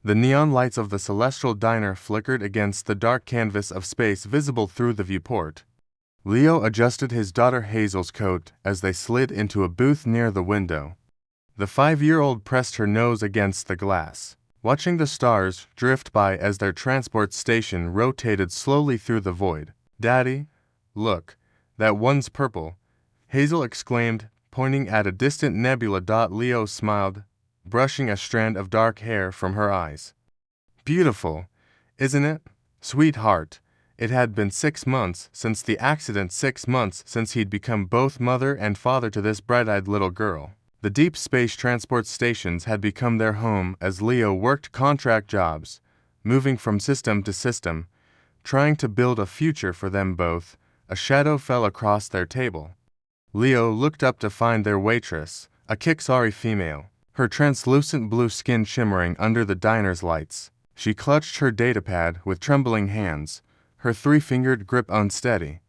The neon lights of the celestial diner flickered against the dark canvas of space visible through the viewport. Leo adjusted his daughter Hazel's coat as they slid into a booth near the window. The 5-year-old pressed her nose against the glass, watching the stars drift by as their transport station rotated slowly through the void. "Daddy, look, that one's purple," Hazel exclaimed, pointing at a distant nebula. Leo smiled, brushing a strand of dark hair from her eyes. "Beautiful, isn't it, sweetheart?" It had been 6 months since the accident, 6 months since he'd become both mother and father to this bright-eyed little girl. The deep space transport stations had become their home as Leo worked contract jobs, moving from system to system, trying to build a future for them both. A shadow fell across their table. Leo looked up to find their waitress, a Kiksari female, her translucent blue skin shimmering under the diner's lights. She clutched her datapad with trembling hands, her 3-fingered grip unsteady.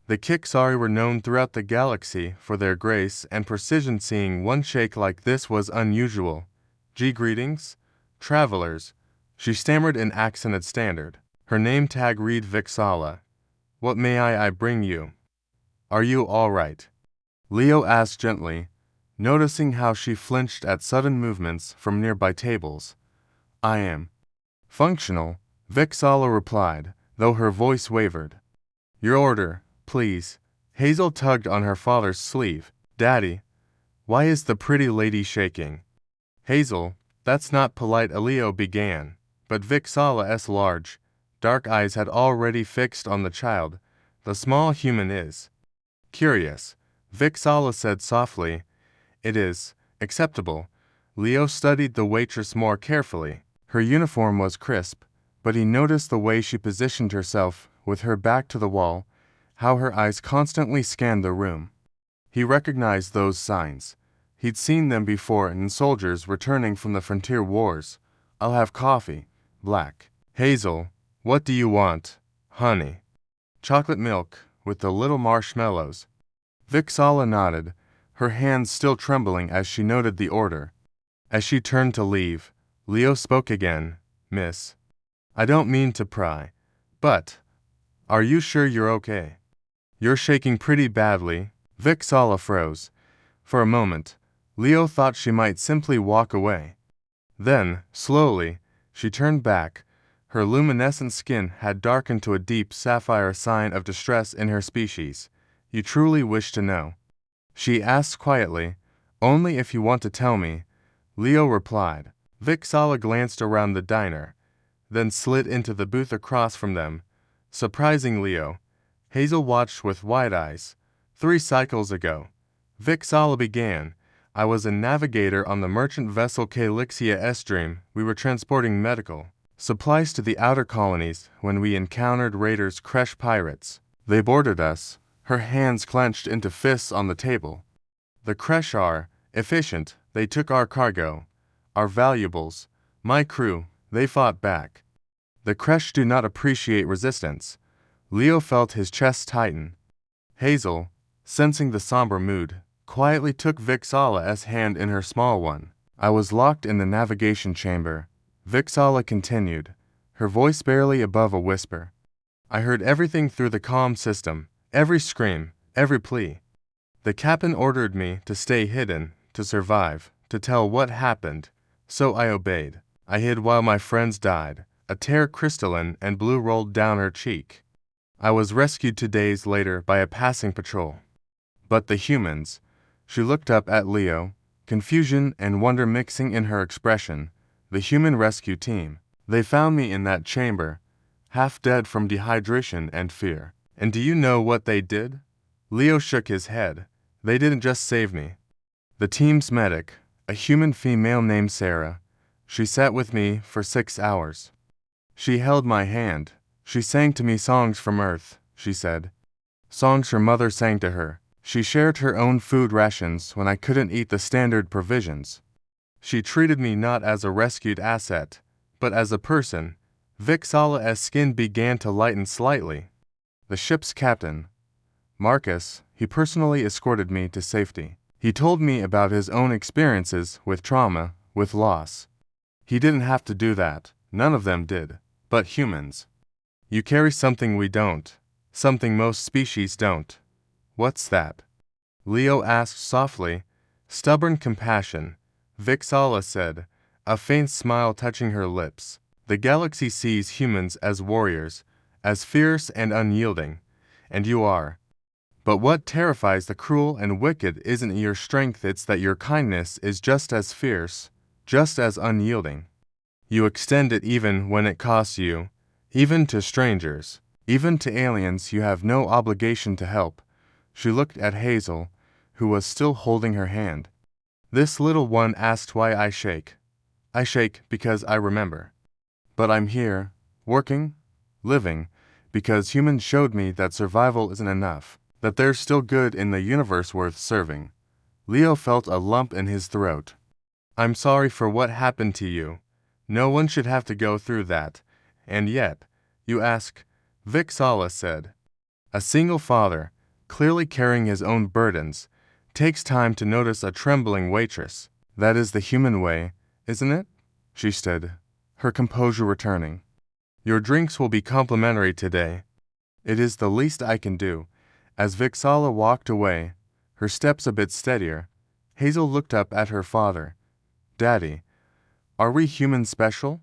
The Kiksari were known throughout the galaxy for their grace and precision. Seeing one shake like this was unusual. "Greetings, travelers," she stammered in accented standard. Her name tag read Vixala. "What may I bring you?" "Are you all right?" Leo asked gently, noticing how she flinched at sudden movements from nearby tables. "I am functional," Vixala replied, though her voice wavered. "Your order, please." Hazel tugged on her father's sleeve. "Daddy, why is the pretty lady shaking?" "Hazel, that's not polite," Leo began, but Vixala's large, dark eyes had already fixed on the child. "The small human is curious," Vixala said softly. "It is acceptable." Leo studied the waitress more carefully. Her uniform was crisp, but he noticed the way she positioned herself with her back to the wall, how her eyes constantly scanned the room. He recognized those signs. He'd seen them before in soldiers returning from the frontier wars. "I'll have coffee, black." "Hazel, what do you want?" "Honey. Chocolate milk, with the little marshmallows." Vixala nodded, her hands still trembling as she noted the order. As she turned to leave, Leo spoke again. "Miss, I don't mean to pry, but are you sure you're okay? You're shaking pretty badly." Vixala froze. For a moment, Leo thought she might simply walk away. Then, slowly, she turned back. Her luminescent skin had darkened to a deep sapphire, sign of distress in her species. "You truly wish to know?" she asked quietly. "Only if you want to tell me," Leo replied. Vixala glanced around the diner, then slid into the booth across from them. Surprising Leo, Hazel watched with wide eyes. 3 cycles ago," Vixala began, "I was a navigator on the merchant vessel Calixia Dream. We were transporting medical supplies to the outer colonies when we encountered raiders, Kresh pirates. They boarded us." Her hands clenched into fists on the table. "The Kresh are efficient. They took our cargo, our valuables. My crew, they fought back. The Kresh do not appreciate resistance." Leo felt his chest tighten. Hazel, sensing the somber mood, quietly took Vixala's hand in her small one. "I was locked in the navigation chamber," Vixala continued, her voice barely above a whisper. "I heard everything through the comm system, every scream, every plea. The captain ordered me to stay hidden, to survive, to tell what happened. So I obeyed. I hid while my friends died." A tear, crystalline and blue, rolled down her cheek. "I was rescued 2 days later by a passing patrol. But the humans," she looked up at Leo, confusion and wonder mixing in her expression. "The human rescue team. They found me in that chamber, half dead from dehydration and fear. And do you know what they did?" Leo shook his head. "They didn't just save me. The team's medic, a human female named Sarah, she sat with me for 6 hours. She held my hand. She sang to me songs from Earth," she said. "Songs her mother sang to her. She shared her own food rations when I couldn't eat the standard provisions. She treated me not as a rescued asset, but as a person." Vixala's skin began to lighten slightly. "The ship's captain, Marcus, he personally escorted me to safety. He told me about his own experiences with trauma, with loss. He didn't have to do that. None of them did. But humans. You carry something we don't. Something most species don't. What's that? Leo asked softly. Stubborn compassion, Vixala said, a faint smile touching her lips. The galaxy sees humans as warriors, as fierce and unyielding, and you are. But what terrifies the cruel and wicked isn't your strength, it's that your kindness is just as fierce, just as unyielding. You extend it even when it costs you, even to strangers, even to aliens you have no obligation to help. She looked at Hazel, who was still holding her hand. This little one asked why I shake. I shake because I remember. But I'm here, working, living, because humans showed me that survival isn't enough, that there's still good in the universe worth serving. Leo felt a lump in his throat. I'm sorry for what happened to you. No one should have to go through that. And yet, you ask, Vixala said. A single father, clearly carrying his own burdens, takes time to notice a trembling waitress. That is the human way, isn't it? She said, her composure returning. Your drinks will be complimentary today. It is the least I can do. As Vixala walked away, her steps a bit steadier, Hazel looked up at her father. Daddy, are we humans special?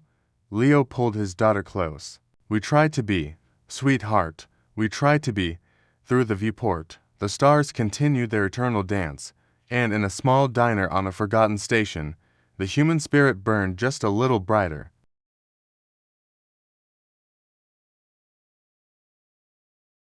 Leo pulled his daughter close. We try to be, sweetheart, we try to be. Through the viewport, the stars continued their eternal dance, and in a small diner on a forgotten station, the human spirit burned just a little brighter.